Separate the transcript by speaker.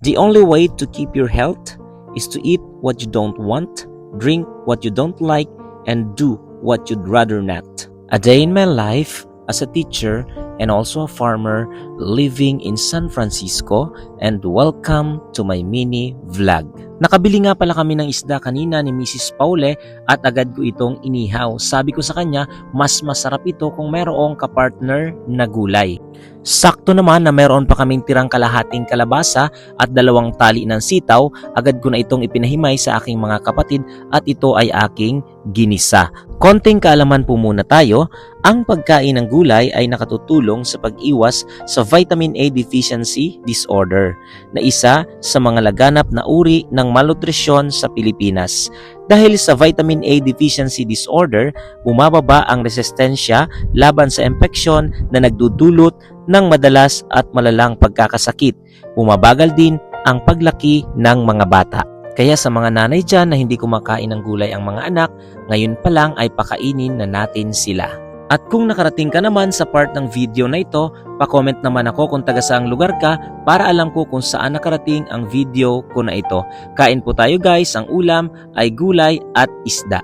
Speaker 1: The only way to keep your health is to eat what you don't want, drink what you don't like, and do what you'd rather not. A day in my life as a teacher and also a farmer living in San Francisco, and welcome to my mini vlog. Nakabili nga pala kami ng isda kanina ni Mrs. Paule at agad ko itong inihaw. Sabi ko sa kanya, mas masarap ito kung mayroong kapartner na gulay. Sakto naman na mayroon pa kaming tirang kalahating kalabasa at 2 tali ng sitaw, agad ko na itong ipinahimay sa aking mga kapatid at ito ay aking ginisa. Konting kaalaman po muna tayo, ang pagkain ng gulay ay nakatutulong sa pag-iwas sa vitamin A deficiency disorder na isa sa mga laganap na uri ng malnutrisyon sa Pilipinas. Dahil sa vitamin A deficiency disorder, bumababa ang resistensya laban sa impeksyon na nagdudulot ng madalas at malalang pagkakasakit. Bumabagal din ang paglaki ng mga bata. Kaya sa mga nanay dyan na hindi kumakain ng gulay ang mga anak, ngayon pa lang ay pakainin na natin sila. At kung nakarating ka naman sa part ng video na ito, pa-comment naman ako kung taga saang lugar ka para alam ko kung saan nakarating ang video ko na ito. Kain po tayo guys, ang ulam ay gulay at isda.